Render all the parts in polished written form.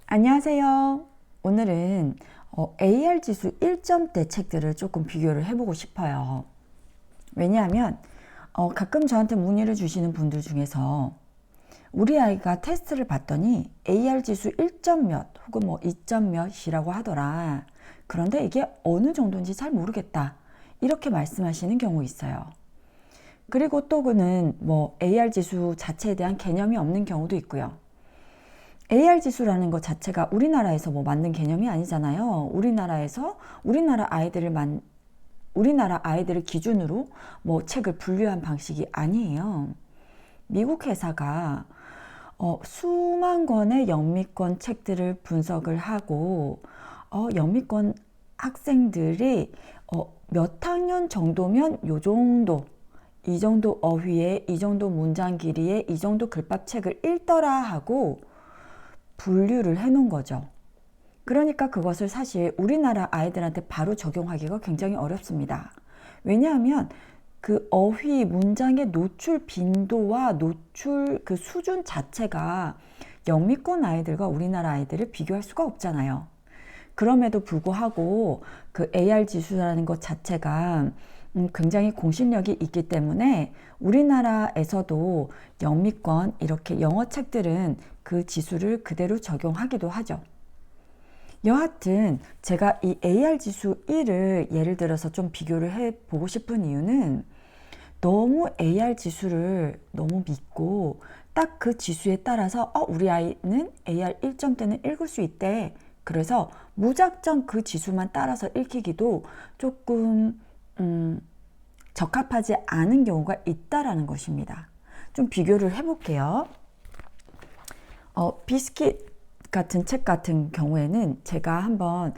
안녕하세요. 오늘은 AR 지수 1점대 책들을 조금 비교를 해보고 싶어요. 왜냐하면 가끔 저한테 문의를 주시는 분들 중에서 우리 아이가 테스트를 봤더니 AR 지수 1점 몇 혹은 뭐 2점 몇이라고 하더라. 그런데 이게 어느 정도인지 잘 모르겠다. 이렇게 말씀하시는 경우 있어요. 그리고 또 그는 뭐 AR 지수 자체에 대한 개념이 없는 경우도 있고요. AR 지수라는 것 자체가 우리나라에서 뭐 만든 개념이 아니잖아요. 우리나라 아이들을 기준으로 뭐 책을 분류한 방식이 아니에요. 미국 회사가 수만 권의 영미권 책들을 분석을 하고 영미권 학생들이 몇 학년 정도면 요 정도, 이 정도 어휘에, 이 정도 문장 길이에, 이 정도 글밥책을 읽더라 하고 분류를 해 놓은 거죠. 그러니까 그것을 사실 우리나라 아이들한테 바로 적용하기가 굉장히 어렵습니다. 왜냐하면 그 어휘, 문장의 노출 빈도와 노출 그 수준 자체가 영미권 아이들과 우리나라 아이들을 비교할 수가 없잖아요. 그럼에도 불구하고 그 AR 지수라는 것 자체가 굉장히 공신력이 있기 때문에 우리나라에서도 영미권 이렇게 영어 책들은 그 지수를 그대로 적용하기도 하죠. 여하튼 제가 이 AR 지수 1을 예를 들어서 좀 비교를 해보고 싶은 이유는 너무 AR 지수를 너무 믿고 딱 그 지수에 따라서 우리 아이는 AR 1점대는 읽을 수 있대. 그래서 무작정 그 지수만 따라서 읽히기도 조금 적합하지 않은 경우가 있다라는 것입니다. 좀 비교를 해볼게요. 비스킷 같은 책 같은 경우에는 제가 한번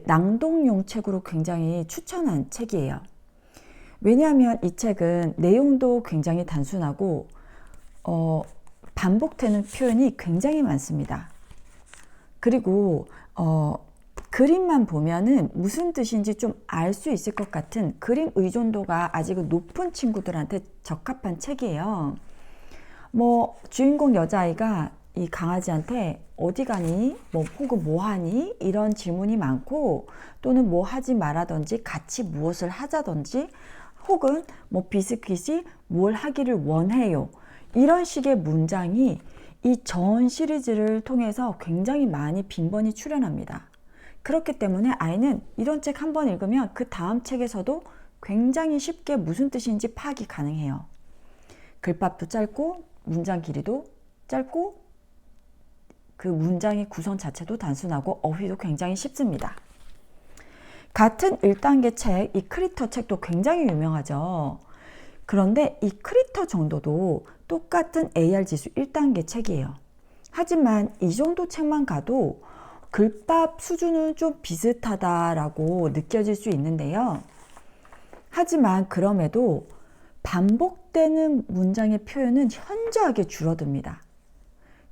낭독용 책으로 굉장히 추천한 책이에요. 왜냐하면 이 책은 내용도 굉장히 단순하고 반복되는 표현이 굉장히 많습니다. 그리고 그림만 보면은 무슨 뜻인지 좀 알 수 있을 것 같은 그림 의존도가 아직은 높은 친구들한테 적합한 책이에요. 뭐 주인공 여자아이가 이 강아지한테 어디 가니? 뭐 혹은 뭐 하니? 이런 질문이 많고 또는 뭐 하지 말아든지 같이 무엇을 하자든지 혹은 뭐 비스킷이 뭘 하기를 원해요. 이런 식의 문장이 이 전 시리즈를 통해서 굉장히 많이 빈번히 출연합니다. 그렇기 때문에 아이는 이런 책 한 번 읽으면 그 다음 책에서도 굉장히 쉽게 무슨 뜻인지 파악이 가능해요. 글밥도 짧고 문장 길이도 짧고 그 문장의 구성 자체도 단순하고 어휘도 굉장히 쉽습니다. 같은 1단계 책, 이 크리터 책도 굉장히 유명하죠. 그런데 이 크리터 정도도 똑같은 AR 지수 1단계 책이에요. 하지만 이 정도 책만 가도 글밥 수준은 좀 비슷하다라고 느껴질 수 있는데요. 하지만 그럼에도 반복되는 문장의 표현은 현저하게 줄어듭니다.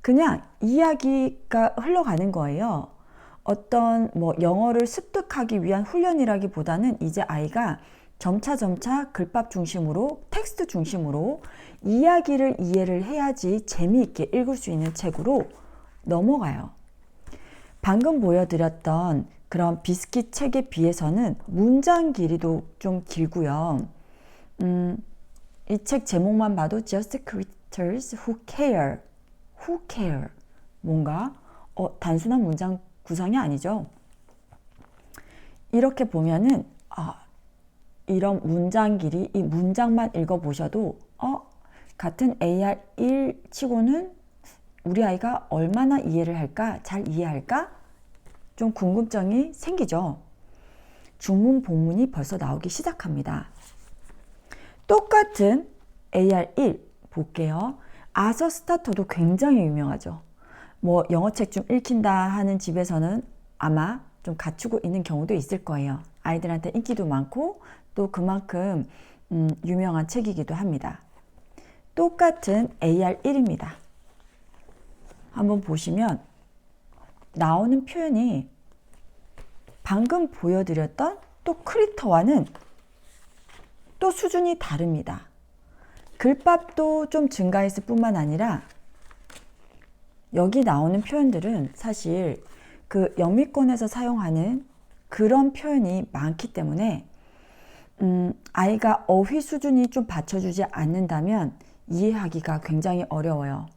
그냥 이야기가 흘러가는 거예요. 어떤 뭐 영어를 습득하기 위한 훈련이라기보다는 이제 아이가 점차 글밥 중심으로 텍스트 중심으로 이야기를 이해를 해야지 재미있게 읽을 수 있는 책으로 넘어가요. 방금 보여드렸던 그런 비스킷 책에 비해서는 문장 길이도 좀 길고요. 이 책 제목만 봐도 Just Creatures Who Care. Who care? 뭔가 단순한 문장 구성이 아니죠. 이렇게 보면은 이런 문장 길이, 이 문장만 읽어보셔도 같은 AR1 치고는 우리 아이가 얼마나 이해를 할까? 잘 이해할까? 좀 궁금증이 생기죠. 중문 본문이 벌써 나오기 시작합니다. 똑같은 AR1 볼게요. 아서 스타터도 굉장히 유명하죠. 뭐 영어책 좀 읽힌다 하는 집에서는 아마 좀 갖추고 있는 경우도 있을 거예요. 아이들한테 인기도 많고 또 그만큼 유명한 책이기도 합니다. 똑같은 AR1입니다. 한번 보시면 나오는 표현이 방금 보여드렸던 또 크리터와는 또 수준이 다릅니다. 글밥도 좀 증가했을 뿐만 아니라 여기 나오는 표현들은 사실 그 영미권에서 사용하는 그런 표현이 많기 때문에 아이가 어휘 수준이 좀 받쳐주지 않는다면 이해하기가 굉장히 어려워요.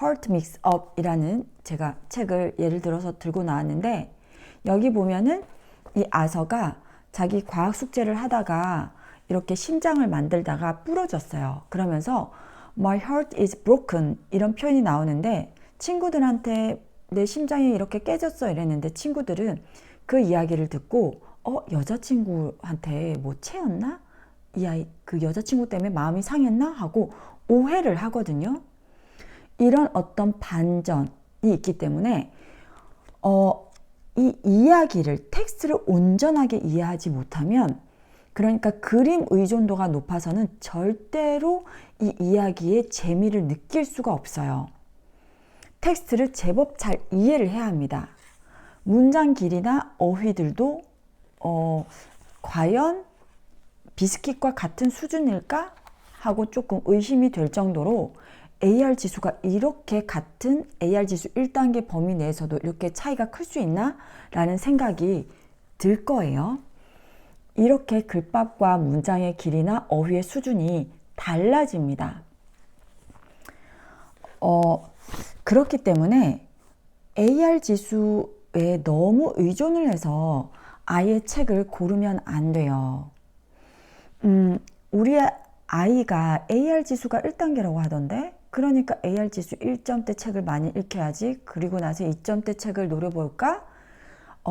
Heart Mix Up 이라는 제가 책을 예를 들어서 들고 나왔는데, 여기 보면은 이 아서가 자기 과학 숙제를 하다가 이렇게 심장을 만들다가 부러졌어요. 그러면서 My heart is broken 이런 표현이 나오는데, 친구들한테 내 심장이 이렇게 깨졌어 이랬는데 친구들은 그 이야기를 듣고 여자친구한테 뭐 채였나? 이 아이 그 여자친구 때문에 마음이 상했나? 하고 오해를 하거든요. 이런 어떤 반전이 있기 때문에 이 이야기를, 텍스트를 온전하게 이해하지 못하면, 그러니까 그림 의존도가 높아서는 절대로 이 이야기의 재미를 느낄 수가 없어요. 텍스트를 제법 잘 이해를 해야 합니다. 문장 길이나 어휘들도 과연 비스킷과 같은 수준일까? 하고 조금 의심이 될 정도로 AR 지수가 이렇게 같은 AR 지수 1단계 범위 내에서도 이렇게 차이가 클 수 있나? 라는 생각이 들 거예요. 이렇게 글밥과 문장의 길이나 어휘의 수준이 달라집니다. 그렇기 때문에 AR 지수에 너무 의존을 해서 아이의 책을 고르면 안 돼요. 우리 아이가 AR 지수가 1단계라고 하던데, 그러니까 AR 지수 1점대 책을 많이 읽혀야지, 그리고 나서 2점대 책을 노려볼까?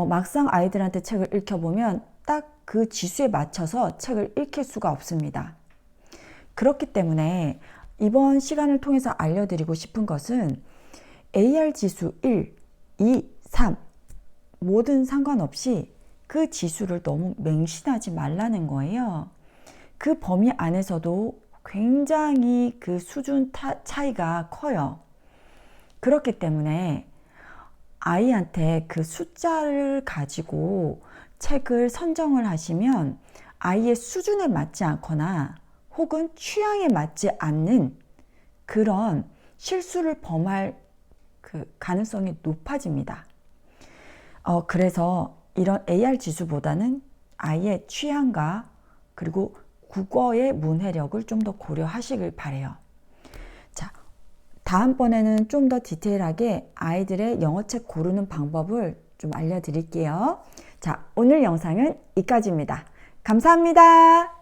막상 아이들한테 책을 읽혀보면 딱 그 지수에 맞춰서 책을 읽힐 수가 없습니다. 그렇기 때문에 이번 시간을 통해서 알려드리고 싶은 것은 AR 지수 1, 2, 3 뭐든 상관없이 그 지수를 너무 맹신하지 말라는 거예요. 그 범위 안에서도 굉장히 그 수준 차이가 커요. 그렇기 때문에 아이한테 그 숫자를 가지고 책을 선정을 하시면 아이의 수준에 맞지 않거나 혹은 취향에 맞지 않는 그런 실수를 범할 그 가능성이 높아집니다. 그래서 이런 AR 지수보다는 아이의 취향과 그리고 국어의 문해력을 좀 더 고려하시길 바래요. 자, 다음번에는 좀 더 디테일하게 아이들의 영어책 고르는 방법을 좀 알려드릴게요. 자, 오늘 영상은 여기까지입니다. 감사합니다.